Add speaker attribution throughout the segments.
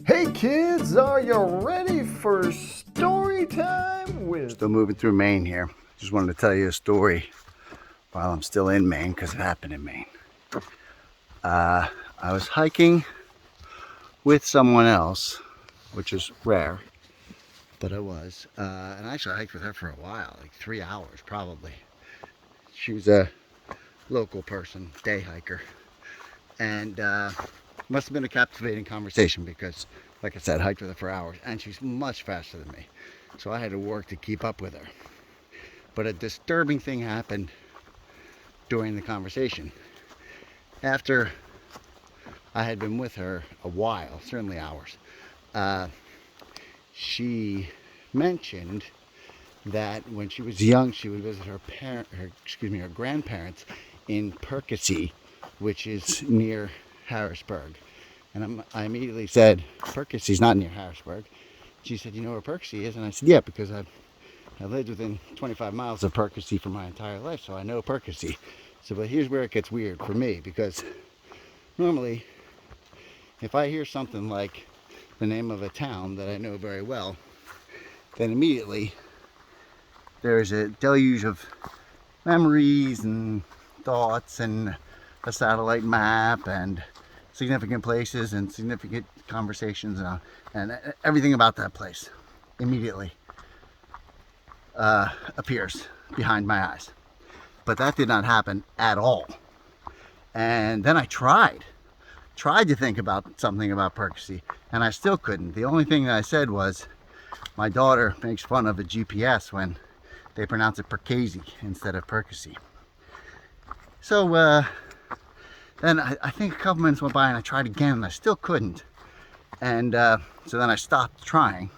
Speaker 1: Hey kids, are you ready for story time with...
Speaker 2: Still moving through Maine here. Just wanted to tell you a story while I'm still in Maine, because it happened in Maine. I was hiking with someone else, which is rare, but I was. And I actually hiked with her for a while, like 3 hours probably. She was a local person, day hiker. And must have been a captivating conversation because, like I said, I hiked with her for hours, and she's much faster than me. So I had to work to keep up with her. But a disturbing thing happened during the conversation. After I had been with her a while, certainly hours, she mentioned that when she was young, she would visit her grandparents in Percy, which is near Harrisburg. And I immediately said, Percy's not near Harrisburg. She said, you know where Percy is? And I said, yeah, because I lived within 25 miles of Percy for my entire life, so I know Percy. So, but here's where it gets weird for me, because normally, if I hear something like the name of a town that I know very well, then immediately there's a deluge of memories and thoughts and a satellite map and significant places and significant conversations and everything about that place immediately appears behind my eyes. But that did not happen at all. And then I tried to think about something about Percy, and I still couldn't. The only thing that I said was, my daughter makes fun of a GPS when they pronounce it Percasey instead of Percy. So then I think a couple minutes went by and I tried again and I still couldn't. And so then I stopped trying.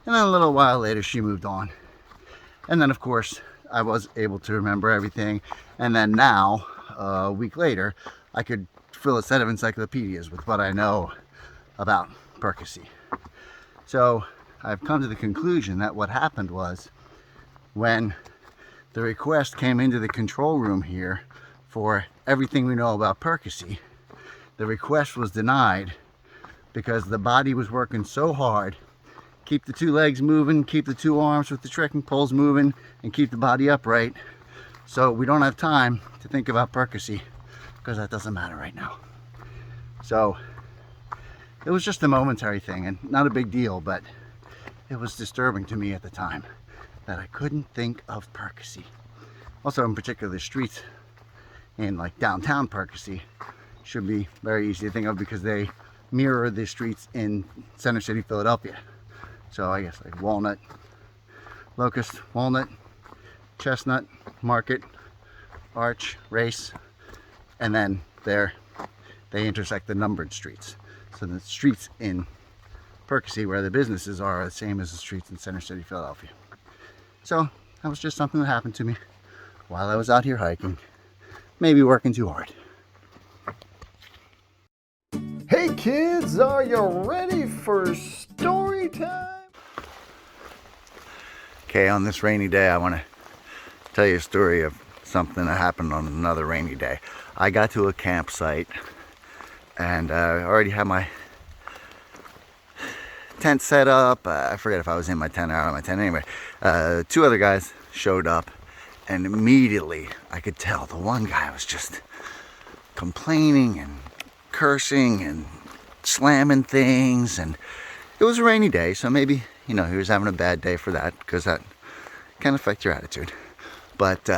Speaker 2: And then a little while later she moved on. And then of course I was able to remember everything. And then now, a week later, I could fill a set of encyclopedias with what I know about Percy. So I've come to the conclusion that what happened was, when the request came into the control room here for everything we know about Percy, the request was denied because the body was working so hard. Keep the 2 legs moving, keep the 2 arms with the trekking poles moving, and keep the body upright. So we don't have time to think about Percy, because that doesn't matter right now. So it was just a momentary thing and not a big deal, but it was disturbing to me at the time that I couldn't think of Percy. Also, in particular, the streets in like downtown Percy should be very easy to think of because they mirror the streets in Center City, Philadelphia. So I guess like Walnut, Locust, Walnut, Chestnut, Market, Arch, Race, and then they intersect the numbered streets. So the streets in Percy where the businesses are the same as the streets in Center City, Philadelphia. So that was just something that happened to me while I was out here hiking, maybe working too hard.
Speaker 1: Hey kids, are you ready for story time?
Speaker 2: Okay, on this rainy day, I want to tell you a story of something that happened on another rainy day. I got to a campsite and I already had my tent set up. I forget if I was in my tent or out of my tent. Anyway, 2 other guys showed up, and immediately I could tell the one guy was just complaining and cursing and slamming things, and it was a rainy day, so maybe, he was having a bad day for that, because that can affect your attitude. But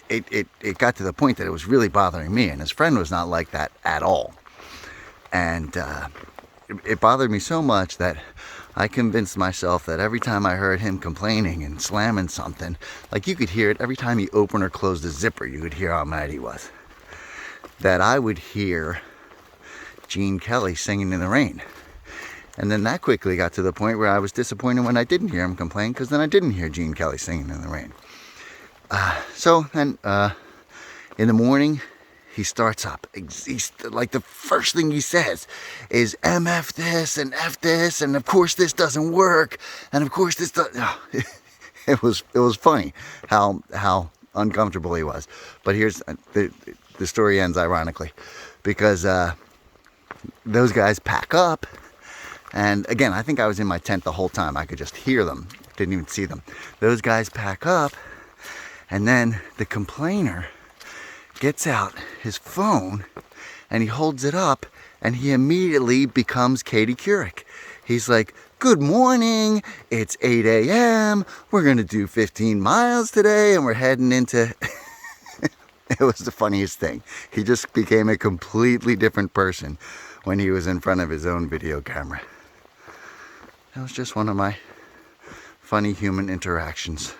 Speaker 2: it got to the point that it was really bothering me, and his friend was not like that at all. And it bothered me so much that I convinced myself that every time I heard him complaining and slamming something, like you could hear it every time he opened or closed a zipper, you could hear how mad he was, that I would hear Gene Kelly singing in the rain. And then that quickly got to the point where I was disappointed when I didn't hear him complain, because then I didn't hear Gene Kelly singing in the rain. So then in the morning, he starts up. He's like, the first thing he says is MF this and F this, and of course this doesn't work, and of course this does. It was funny how uncomfortable he was. But here's the story ends ironically, because those guys pack up And again, I think I was in my tent the whole time. I could just hear them, didn't even see them. Those guys pack up, and then the complainer gets out his phone and he holds it up, and he immediately becomes Katie Couric. He's like, good morning, it's 8 a.m. We're gonna do 15 miles today, and we're heading into... It was the funniest thing. He just became a completely different person when he was in front of his own video camera. That was just one of my funny human interactions.